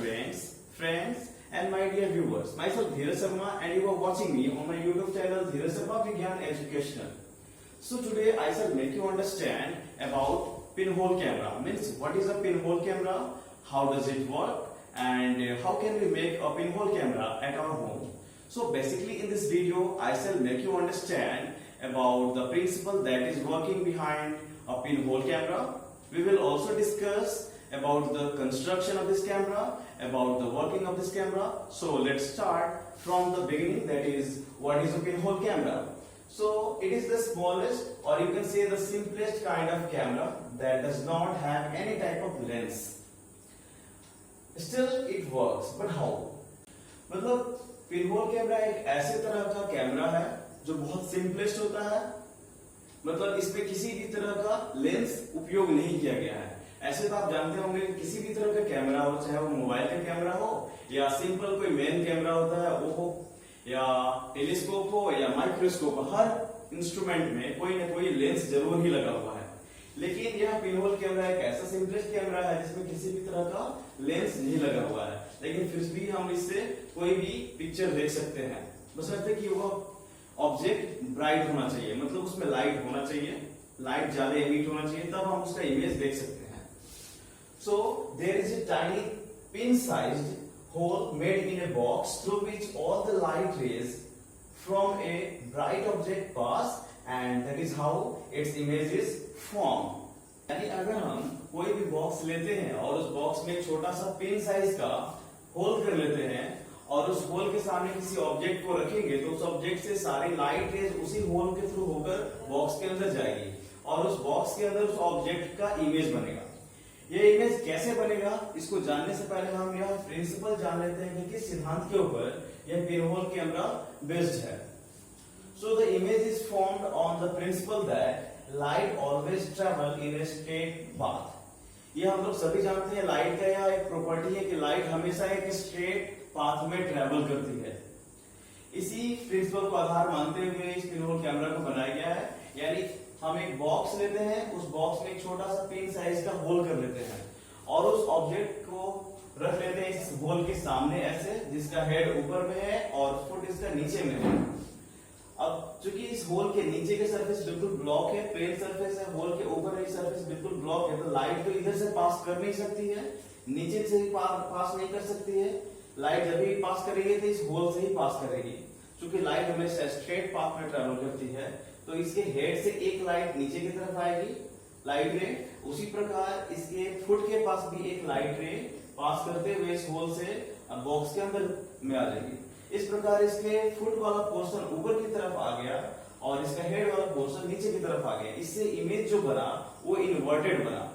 students, friends and my dear viewers. Myself Dheeraj Sharma and you are watching me on my YouTube channel Dheeraj Sharma Vigyan Educational. So today I shall make you understand about pinhole camera. Means what is a pinhole camera, how does it work and how can we make a pinhole camera at our home. So basically in this video I shall make you understand about the principle that is working behind a pinhole camera. We will also discuss about the construction of this camera, about the working of this camera. So let's start from the beginning, that is what is a pinhole camera. So it is the smallest or you can say the simplest kind of camera that does not have any type of lens. Still it works, but how? मतलब pinhole camera एक ऐसे तरह का camera है जो बहुत simplest होता है, मतलब इसमें किसी भी तरह का लेंस उपयोग नहीं किया गया है। ऐसे तो आप जानते होंगे किसी भी तरह का कैमरा हो, चाहे वो मोबाइल का कैमरा हो या सिंपल कोई मेन कैमरा होता है वो हो या टेलीस्कोप हो या माइक्रोस्कोप हो, हर इंस्ट्रूमेंट में कोई ना कोई लेंस जरूर ही लगा हुआ है। लेकिन यह पिनहोल कैमरा एक ऐसा सिंपलेस्ट कैमरा है जिसमें किसी भी तरह का लेंस नहीं लगा हुआ है, लेकिन फिर भी हम इससे कोई भी पिक्चर देख सकते हैं। बशर्ते कि वह ऑब्जेक्ट ब्राइट होना चाहिए, मतलब उसमें लाइट होना चाहिए, लाइट ज्यादा एमिट होना चाहिए, तब हम उसका इमेज देख सकते हैं। So there is a tiny pin-sized hole made in a box through which all the light rays from a bright object pass, and that is how its image is formed. यानी अगर हम कोई भी box लेते हैं और उस box में एक छोटा सा पिन साइज का होल कर लेते हैं और उस होल के सामने किसी ऑब्जेक्ट को रखेंगे तो उस ऑब्जेक्ट से सारी लाइट रेज उसी होल के थ्रू होकर बॉक्स के अंदर जाएगी और उस बॉक्स के अंदर उस ऑब्जेक्ट का इमेज बनेगा। ये इमेज कैसे बनेगा, इसको जानने से पहले हम यह प्रिंसिपल जान लेते हैं कि किस सिद्धांत के ऊपर यह पिनहोल कैमरा बेस्ड है। So the image is formed on the principle that light always travel in a straight path. ये हम लोग सभी जानते हैं, लाइट का यह एक प्रॉपर्टी है कि लाइट हमेशा एक स्ट्रेट पाथ में ट्रेवल करती है। इसी प्रिंसिपल को आधार मानते हुए इस पिनहोल कैमरा को बनाया गया है। यानी हम एक बॉक्स लेते हैं, उस बॉक्स में एक छोटा सा पिन साइज का होल कर लेते हैं और उस ऑब्जेक्ट को रख लेते हैं इस होल के सामने ऐसे, जिसका हेड ऊपर में है और फुट इसका नीचे में है। अब चूंकि इस होल के नीचे के सरफेस बिल्कुल ब्लॉक है, प्लेन सरफेस है, होल के ऊपर की सरफेस बिल्कुल ब्लॉक है, तो लाइट तो इधर से पास कर नहीं सकती है, नीचे से ही पास नहीं कर सकती है। लाइट जब भी पास करेगी तो इस होल से ही पास करेगी। चूंकि लाइट हमेशा स्ट्रेट पाथ में ट्रेवल करती है तो इसके हेड से एक लाइट नीचे की तरफ आएगी लाइट रे, उसी प्रकार इसके फुट के पास भी एक लाइट रे पास करते हुए इस होल से बॉक्स के अंदर में आ जाएगी। इस प्रकार इसके फुट वाला पोर्शन ऊपर की तरफ आ गया और इसका हेड वाला पोर्शन नीचे की तरफ आ गया। इससे इमेज जो बना वो इन्वर्टेड बना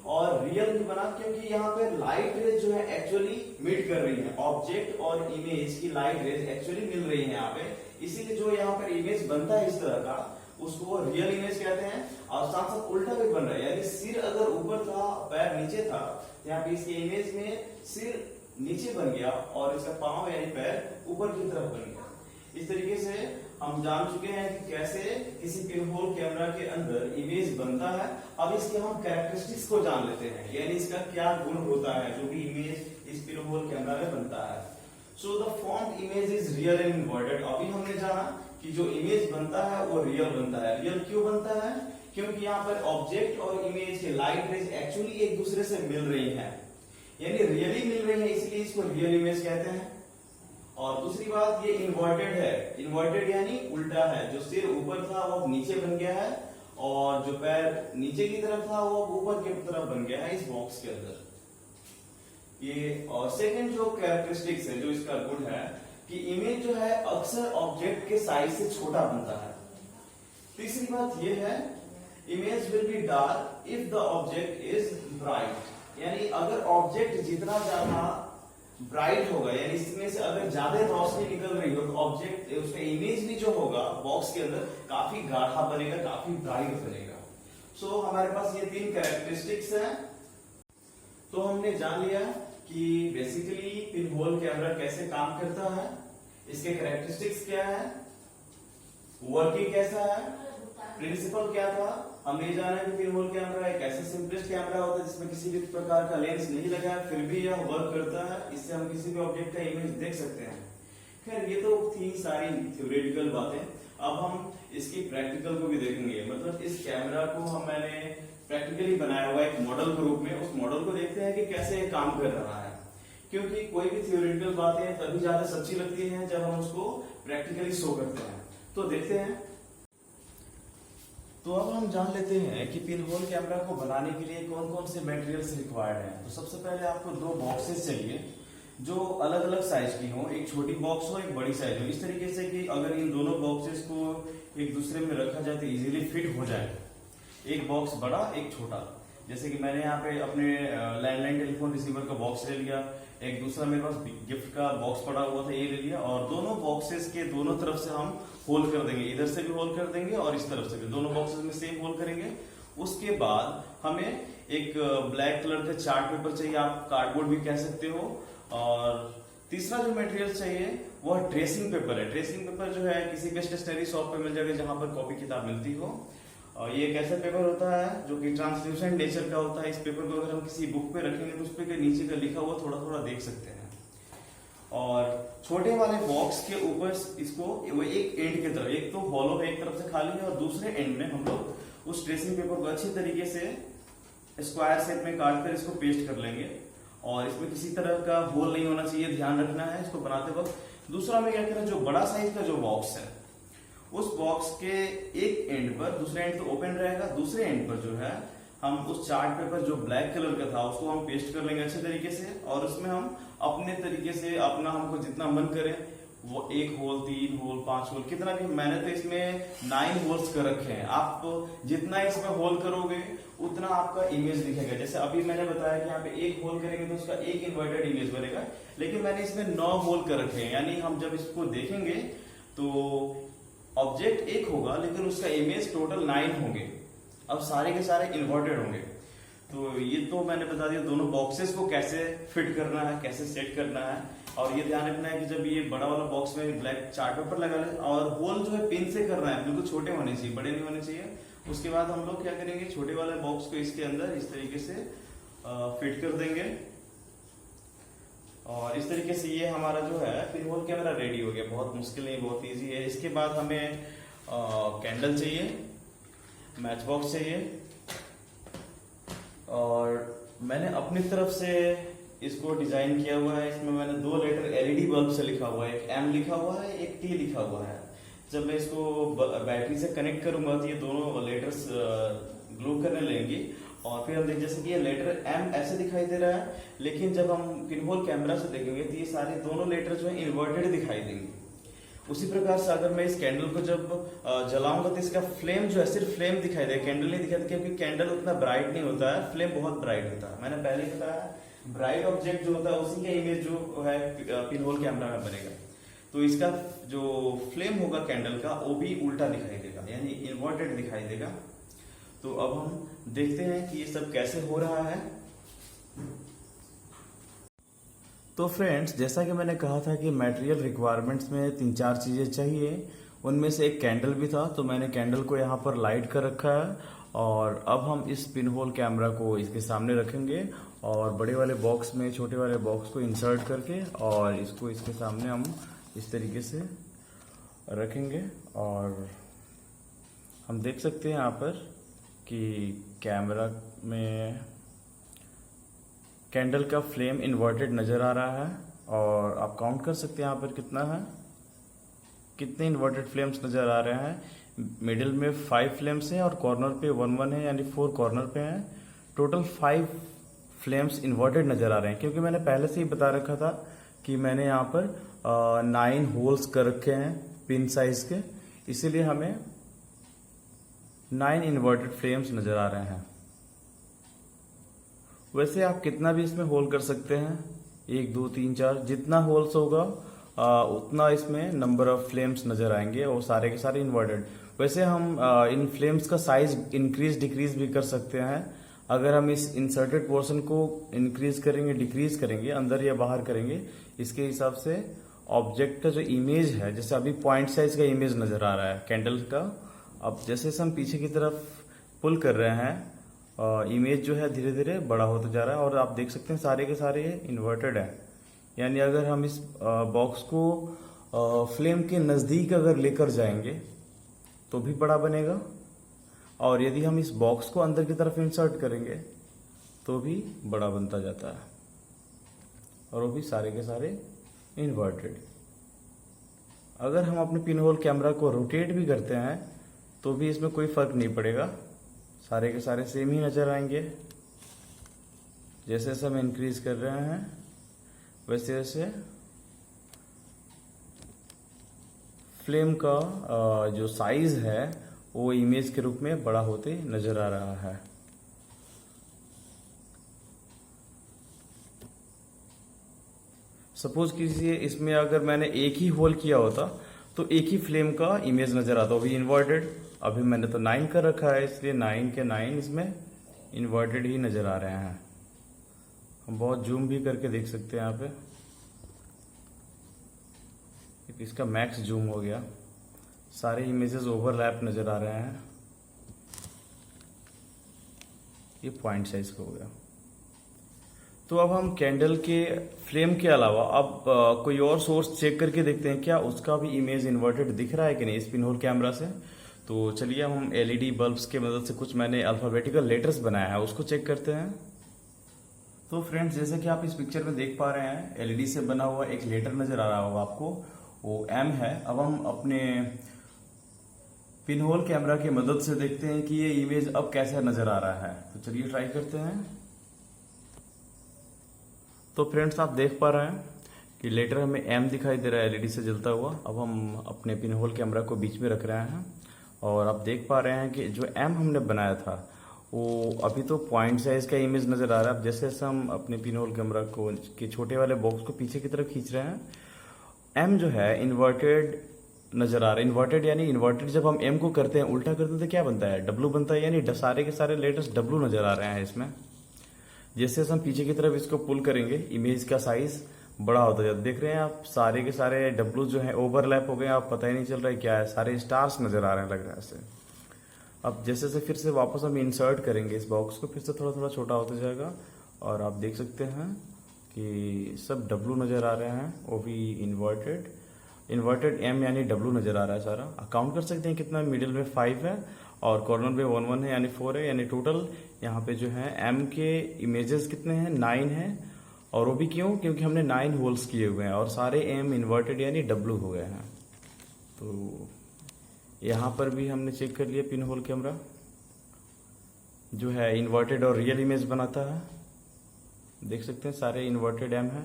और रियल नहीं बना, क्योंकि यहाँ पे लाइट रेज जो है एक्चुअली मीट कर रही है, ऑब्जेक्ट और इमेज की लाइट रेज एक्चुअली मिल रही है यहाँ पे। इसीलिए जो यहाँ पर इमेज बनता है इस तरह का उसको रियल इमेज कहते हैं। और साथ साथ उल्टा भी बन रहा है, यानी सिर अगर ऊपर था पैर नीचे था, यहाँ पे इसके इमेज में सिर नीचे बन गया और इसका पांव यानी पैर ऊपर की तरफ बन गया। इस तरीके से हम जान चुके हैं कि कैसे किसी पिनहोल कैमरा के अंदर इमेज बनता है। अब इसके हम कैरेक्टरिस्टिक्स को जान लेते हैं, यानी इसका क्या गुण होता है जो भी इमेज इस पिनहोल कैमरा में बनता है। So the formed image is real and inverted. अभी हमने जाना कि जो इमेज बनता है वो रियल बनता है। रियल क्यों बनता है? क्योंकि यहाँ पर ऑब्जेक्ट और इमेज के लाइट रेज एक्चुअली एक दूसरे से मिल रही है, यानी रियली मिल रही है, इसलिए इसको रियल इमेज कहते हैं। और दूसरी बात, ये इन्वर्टेड है। इन्वर्टेड यानी उल्टा है, जो सिर ऊपर था वो नीचे बन गया है और जो पैर नीचे की तरफ था वो ऊपर की तरफ बन गया है इस बॉक्स के अंदर। ये और सेकंड जो कैरेक्टरिस्टिक्स है, जो इसका गुण है कि इमेज जो है अक्सर ऑब्जेक्ट के साइज से छोटा बनता है। तीसरी बात ये है, image will be dark if the object is bright. यानी अगर ऑब्जेक्ट जितना ज्यादा ब्राइट होगा, यानी इसमें से अगर ज्यादा रोशनी निकल रही हो तो ऑब्जेक्ट उसका इमेज भी जो होगा बॉक्स के अंदर काफी गाढ़ा बनेगा, काफी ब्राइट बनेगा। सो हमारे पास ये तीन कैरेक्टरिस्टिक्स हैं। तो हमने जान लिया कि बेसिकली पिनहोल कैमरा कैसे काम करता है, इसके कैरेक्टरिस्टिक्स क्या है, वर्किंग कैसा है प्रिंसिपल क्या था, हमें ये जाना है कि पिनहोल कैमरा एक ऐसा सिंपलेस्ट कैमरा होता है जिसमें किसी भी प्रकार का लेंस नहीं लगा है, फिर भी यह वर्क करता है। इससे हम किसी भी ऑब्जेक्ट का इमेज देख सकते हैं। खैर ये तो थी सारी थ्योरेटिकल बातें। अब हम इसकी प्रैक्टिकल को भी देखेंगे। मतलब इस कैमरा को मैंने प्रैक्टिकली बनाया हुआ एक मॉडल के रूप में, उस मॉडल को देखते हैं कि कैसे ये काम कर रहा है। क्योंकि कोई भी थ्योरेटिकल बातें तभी ज्यादा सच्ची लगती हैं जब हम उसको प्रैक्टिकली शो करते हैं। तो देखते हैं। तो अब हम जान लेते हैं कि पिनहोल कैमरा को बनाने के लिए कौन कौन से मटेरियल्स रिक्वायर्ड हैं। तो सबसे पहले आपको दो बॉक्सेस चाहिए जो अलग अलग साइज की हो, एक छोटी बॉक्स हो, एक बड़ी साइज हो, इस तरीके से कि अगर इन दोनों बॉक्सेस को एक दूसरे में रखा जाए तो इजीली फिट हो जाए। एक बॉक्स बड़ा, एक छोटा। जैसे कि मैंने यहाँ पे अपने लैंडलाइन टेलीफोन रिसीवर का बॉक्स ले लिया, एक दूसरा मेरे पास गिफ्ट का बॉक्स पड़ा हुआ था, ये ले लिया, और दोनों बॉक्सेस के दोनों तरफ से हम होल कर देंगे। इधर से भी होल कर देंगे और इस तरफ से भी, दोनों बॉक्सेस में सेम होल करेंगे। उसके बाद हमें एक ब्लैक कलर का चार्ट पेपर चाहिए, आप कार्डबोर्ड भी कह सकते हो। और तीसरा जो मटेरियल चाहिए वह ट्रेसिंग पेपर है। ट्रेसिंग पेपर जो है किसी भी स्टेशनरी शॉप पे मिल जाएगा जहां पर कॉपी किताब मिलती हो। और ये एक ऐसा पेपर होता है जो कि ट्रांसल्यूसेंट नेचर का होता है। इस पेपर को अगर हम किसी बुक पे रखेंगे तो उस पे नीचे का लिखा हुआ थोड़ा थोड़ा देख सकते हैं। और छोटे वाले बॉक्स के ऊपर इसको वो एक एंड की तरफ, एक तो हॉलो है, एक तरफ से खाली है, और दूसरे एंड में हम लोग उस ट्रेसिंग पेपर को अच्छी तरीके से स्क्वायर शेप में काट कर इसको पेस्ट कर लेंगे। और इसमें किसी तरह का होल नहीं होना चाहिए, ध्यान रखना है इसको बनाते वक्त। दूसरा में क्या करें, जो बड़ा साइज का जो बॉक्स है उस बॉक्स के एक एंड पर, दूसरे एंड तो ओपन रहेगा, दूसरे एंड पर जो है हम उस चार्ट पेपर जो ब्लैक कलर का था उसको हम पेस्ट कर लेंगे अच्छे तरीके से। और उसमें हम अपने तरीके से अपना हमको जितना मन करे वो 1 होल, 3 होल, 5 होल, कितना भी। मैंने तो इसमें 9 होल्स कर रखे हैं। आप जितना इसमें होल करोगे उतना आपका इमेज दिखेगा। जैसे अभी मैंने बताया कि यहाँ पे 1 होल करेंगे तो उसका एक इन्वर्टेड इमेज बनेगा, लेकिन मैंने इसमें 9 होल कर रखे हैं। यानी हम जब इसको देखेंगे तो ऑब्जेक्ट एक होगा लेकिन उसका इमेज टोटल 9 होंगे। अब सारे के सारे इन्वर्टेड होंगे। तो ये तो मैंने बता दिया दोनों बॉक्सेस को कैसे फिट करना है, कैसे सेट करना है। और ये ध्यान रखना है कि जब ये बड़ा वाला बॉक्स में ब्लैक चार्ट पेपर लगा ले, और होल जो है पिन से करना है, बिल्कुल छोटे होने चाहिए, बड़े नहीं होने चाहिए। उसके बाद हम लोग क्या करेंगे, छोटे वाले बॉक्स को इसके अंदर इस तरीके से फिट कर देंगे। और इस तरीके से ये हमारा जो है पिनहोल कैमरा रेडी हो गया। बहुत मुश्किल नहीं, बहुत इजी है। इसके बाद हमें कैंडल चाहिए, मैच बॉक्स चाहिए, और मैंने अपनी तरफ से इसको डिजाइन किया हुआ है। इसमें मैंने 2 लेटर एलईडी बल्ब से लिखा हुआ है, एक एम लिखा हुआ है, एक टी लिखा हुआ है। जब मैं इसको बैटरी से कनेक्ट करूंगा तो ये दोनों लेटर्स ग्लो करने लगेंगी। और फिर हम देख, जैसे कि ये लेटर एम ऐसे दिखाई दे रहा है, लेकिन जब हम पिनहोल कैमरा से देखेंगे तो ये सारे दोनों लेटर जो है इन्वर्टेड दिखाई देंगे। उसी प्रकार से अगर मैं इस कैंडल को जब जलाऊंगा तो इसका फ्लेम जो है सिर्फ फ्लेम दिखाई देगा, कैंडल नहीं दिखाई देगा, क्योंकि कैंडल उतना ब्राइट नहीं होता है, फ्लेम बहुत ब्राइट होता है। मैंने पहले ही बताया ब्राइट ऑब्जेक्ट जो होता है उसी का इमेज जो है पिनहोल कैमरा में बनेगा। तो इसका जो फ्लेम होगा कैंडल का वो भी उल्टा दिखाई देगा, यानी इन्वर्टेड दिखाई देगा। तो अब हम देखते हैं कि ये सब कैसे हो रहा है। तो फ्रेंड्स, जैसा कि मैंने कहा था कि मटेरियल रिक्वायरमेंट्स में 3-4 चीजें चाहिए, उनमें से एक कैंडल भी था। तो मैंने कैंडल को यहाँ पर लाइट कर रखा है। और अब हम इस पिनहोल कैमरा को इसके सामने रखेंगे और बड़े वाले बॉक्स में छोटे वाले बॉक्स को इंसर्ट करके और इसको इसके सामने हम इस तरीके से रखेंगे। और हम देख सकते हैं यहाँ पर कि कैमरा में कैंडल का फ्लेम इन्वर्टेड नज़र आ रहा है। और आप काउंट कर सकते हैं यहाँ पर कितना है, कितने इन्वर्टेड फ्लेम्स नज़र आ रहे हैं। मिडिल में 5 फ्लेम्स हैं और कॉर्नर पे 1 है, यानी 4 कॉर्नर पे हैं। टोटल 5 फ्लेम्स इन्वर्टेड नज़र आ रहे हैं। क्योंकि मैंने पहले से ही बता रखा था कि मैंने यहाँ पर 9 होल्स कर रखे हैं पिन साइज के, इसीलिए हमें 9 इन्वर्टेड फ्लेम्स नज़र आ रहे हैं। वैसे आप कितना भी इसमें होल कर सकते हैं, 1 2 3 4, जितना होल्स होगा उतना इसमें नंबर ऑफ फ्लेम्स नजर आएंगे और सारे के सारे इन्वर्टेड। वैसे हम इन फ्लेम्स का साइज इंक्रीज डिक्रीज भी कर सकते हैं। अगर हम इस इंसर्टेड पोर्शन को इंक्रीज करेंगे, डिक्रीज करेंगे, अंदर या बाहर करेंगे, इसके हिसाब से ऑब्जेक्ट का जो इमेज है, जैसे अभी पॉइंट साइज का इमेज नजर आ रहा है कैंडल का, अब जैसे हम पीछे की तरफ पुल कर रहे हैं, इमेज जो है धीरे धीरे बड़ा होता जा रहा है और आप देख सकते हैं सारे के सारे इन्वर्टेड है। यानी अगर हम इस बॉक्स को फ्लेम के नज़दीक अगर लेकर जाएंगे तो भी बड़ा बनेगा, और यदि हम इस बॉक्स को अंदर की तरफ इंसर्ट करेंगे तो भी बड़ा बनता जाता है, और वो भी सारे के सारे इन्वर्टेड। अगर हम अपने पिन होल कैमरा को रोटेट भी करते हैं तो भी इसमें कोई फर्क नहीं पड़ेगा, सारे के सारे सेम ही नजर आएंगे। जैसे जैसे हम इंक्रीज कर रहे हैं वैसे वैसे फ्लेम का जो साइज है वो इमेज के रूप में बड़ा होते नजर आ रहा है। सपोज कीजिए इसमें अगर मैंने एक ही होल किया होता तो एक ही फ्लेम का इमेज नजर आता, अभी इन्वर्टेड। अभी मैंने तो 9 कर रखा है, इसलिए 9 के 9 इसमें इन्वर्टेड ही नजर आ रहे हैं। हम बहुत जूम भी करके देख सकते हैं यहाँ पे, इसका मैक्स जूम हो गया, सारे इमेजेस ओवरलैप नजर आ रहे हैं। ये पॉइंट साइज का हो गया। तो अब हम कैंडल के फ्लेम के अलावा अब कोई और सोर्स चेक करके देखते हैं क्या उसका भी इमेज इन्वर्टेड दिख रहा है कि नहीं इस पिन होल कैमरा से। तो चलिए हम एलईडी बल्ब्स के मदद से कुछ मैंने अल्फाबेटिकल लेटर्स बनाया है उसको चेक करते हैं। तो फ्रेंड्स जैसे कि आप इस पिक्चर में देख पा रहे हैं एलईडी से बना हुआ एक लेटर नजर आ रहा होगा आपको, वो एम है। अब हम अपने पिन होल कैमरा की मदद से देखते हैं कि ये इमेज अब कैसा नजर आ रहा है। तो चलिए ट्राई करते हैं। तो फ्रेंड्स आप देख पा रहे हैं कि लेटर हमें एम दिखाई दे रहा है एलईडी से जलता हुआ। अब हम अपने पिन होल कैमरा को बीच में रख रहे हैं और आप देख पा रहे हैं कि जो एम हमने बनाया था वो अभी तो पॉइंट साइज का इमेज नजर आ रहा है। अब जैसे जैसे हम अपने पिन होल कैमरा को के छोटे वाले बॉक्स को पीछे की तरफ खींच रहे हैं, एम जो है इन्वर्टेड नजर आ रहा है। इन्वर्टेड यानी इन्वर्टेड जब हम एम को करते हैं उल्टा करते हैं तो क्या बनता है, डब्लू बनता है। यानी सारे के सारे लेटर्स डब्लू नजर आ रहे हैं इसमें। जैसे हम पीछे की तरफ इसको पुल करेंगे इमेज का साइज बड़ा होता जाता है। देख रहे हैं आप सारे के सारे डब्लू जो है ओवरलैप हो गए, आप पता ही नहीं चल रहा है क्या है, सारे स्टार्स नजर आ रहे हैं लग रहा है ऐसे। अब जैसे से फिर से वापस हम इंसर्ट करेंगे इस बॉक्स को, फिर से थोड़ा थोड़ा छोटा होता जाएगा और आप देख सकते हैं कि सब डब्लू नजर आ रहे हैं, वो भी इन्वर्टेड। इन्वर्टेड एम यानी डब्लू नजर आ रहा है सारा। काउंट कर सकते हैं कितना, मिडिल में 5 है और कॉर्नर में 1 1 है यानी 4 है। यानी टोटल यहाँ पे जो है एम के इमेजेस कितने हैं, 9 है। और वो भी क्यों, क्योंकि हमने 9 होल्स किए हुए हैं और सारे एम इन्वर्टेड यानी डब्लू हो गए हैं। तो यहाँ पर भी हमने चेक कर लिया पिन होल कैमरा जो है इन्वर्टेड और रियल इमेज बनाता है। देख सकते हैं सारे इन्वर्टेड एम है।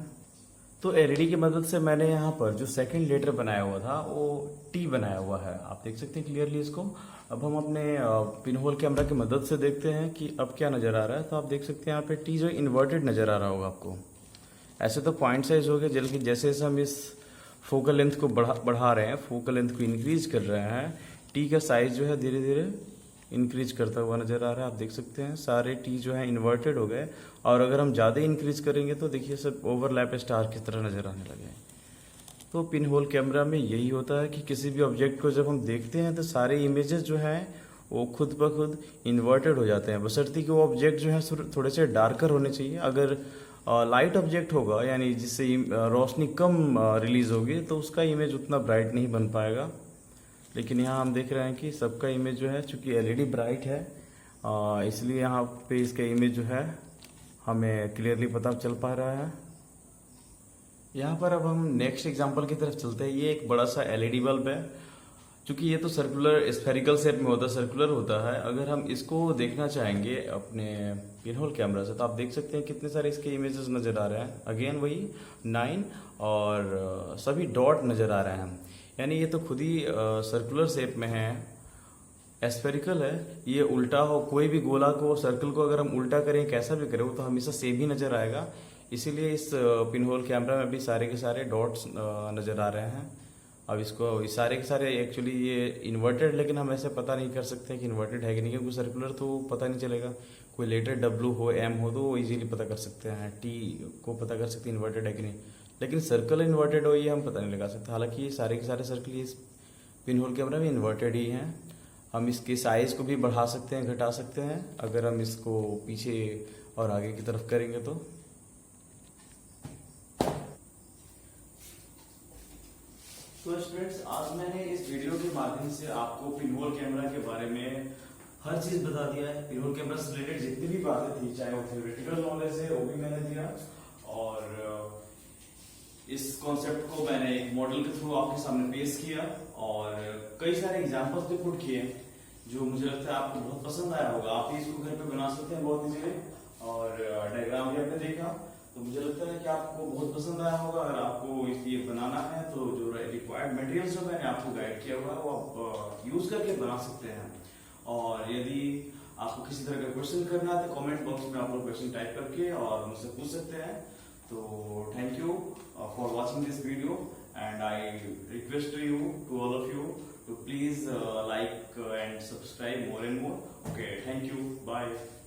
तो एलईडी की मदद से मैंने यहाँ पर जो सेकंड लेटर बनाया हुआ था वो टी बनाया हुआ है, आप देख सकते हैं क्लियरली इसको। अब हम अपने पिन होल कैमरा की मदद से देखते हैं कि अब क्या नजर आ रहा है। तो आप देख सकते हैं यहाँ पे टी जो इन्वर्टेड नजर आ रहा होगा आपको। ऐसे तो पॉइंट साइज हो गया, जबकि जैसे जैसे हम इस फोकल लेंथ को बढ़ा रहे हैं, फोकल लेंथ को इंक्रीज कर रहे हैं, टी का साइज जो है धीरे धीरे इंक्रीज करता हुआ नजर आ रहा है। आप देख सकते हैं सारे टी जो है इन्वर्टेड हो गए और अगर हम ज़्यादा इंक्रीज करेंगे तो देखिए सब ओवरलैप स्टार की तरह नजर आने लगे। तो पिन होल कैमरा में यही होता है कि किसी भी ऑब्जेक्ट को जब हम देखते हैं तो सारे इमेजेस जो हैं वो खुद ब खुद इन्वर्टेड हो जाते हैं, बशर्ते कि वो ऑब्जेक्ट जो है थोड़े से डार्कर होने चाहिए। अगर लाइट ऑब्जेक्ट होगा यानी जिससे रोशनी कम रिलीज होगी तो उसका इमेज उतना ब्राइट नहीं बन पाएगा। लेकिन यहाँ हम देख रहे हैं कि सबका इमेज जो है चूंकि एलईडी ब्राइट है इसलिए यहाँ पे इसका इमेज जो है हमें क्लियरली पता चल पा रहा है। यहाँ पर अब हम नेक्स्ट एग्जांपल की तरफ चलते हैं। ये एक बड़ा सा एलईडी बल्ब है, चूंकि ये तो सर्कुलर स्फेरिकल शेप में होता है, सर्कुलर होता है। अगर हम इसको देखना चाहेंगे अपने पिन होल कैमरा से तो आप देख सकते हैं कितने सारे इसके इमेजेस नजर आ रहे हैं। अगेन वही 9 और सभी डॉट नजर आ रहे हैं, यानी ये तो खुद ही सर्कुलर शेप में है, एस्फेरिकल है। ये उल्टा हो, कोई भी गोला को सर्कल को अगर हम उल्टा करें कैसा भी करें वो तो हमेशा सेम ही नजर आएगा। इसीलिए इस पिन होल कैमरा में भी सारे के सारे डॉट्स नजर आ रहे हैं। अब इसको सारे के सारे एक्चुअली ये इन्वर्टेड, लेकिन हम ऐसे पता नहीं कर सकते कि इन्वर्टेड है कि नहीं, क्योंकि सर्कुलर तो पता नहीं चलेगा। कोई लेटर डब्लू हो एम हो तो वो इजीली पता कर सकते हैं, टी को पता कर सकते हैं इन्वर्टेड है कि नहीं। लेकिन सर्कल इन्वर्टेड हो ये हम पता नहीं लगा सकते। हालांकि ये सारे के सारे सर्कल इस पिन होल कैमरा में इन्वर्टेड ही हैं। हम इसके साइज को भी बढ़ा सकते हैं, घटा सकते हैं अगर हम इसको पीछे और आगे की तरफ करेंगे तो। तो स्टूडेंट्स, आज मैंने इस वीडियो के माध्यम से आपको पिनहोल कैमरा के बारे में हर चीज बता दिया है। पिनहोल कैमरा से रिलेटेड जितनी भी बातें थी, चाहे वो थ्योरेटिकल नॉलेज है वो भी मैंने दिया, और इस कॉन्सेप्ट को मैंने एक मॉडल के थ्रू आपके सामने पेश किया और कई सारे एग्जांपल्स भी पुट किए जो मुझे लगता है आपको बहुत पसंद आया होगा। आप ही इसको घर पे बना सकते हैं बहुत इजीली, और डायग्राम भी आपने देखा तो मुझे लगता है कि आपको बहुत पसंद आया होगा। अगर आपको ये बनाना है तो जो रिक्वायर्ड मटेरियल्स जो मैंने आपको गाइड किया हुआ वो आप यूज करके बना सकते हैं। और यदि आपको किसी तरह का क्वेश्चन करना है तो कमेंट बॉक्स में आप लोग क्वेश्चन टाइप करके और मुझसे पूछ सकते हैं। तो thank you for watching this video, and I request you to all of you to please like and subscribe more and more. Okay, thank you, bye.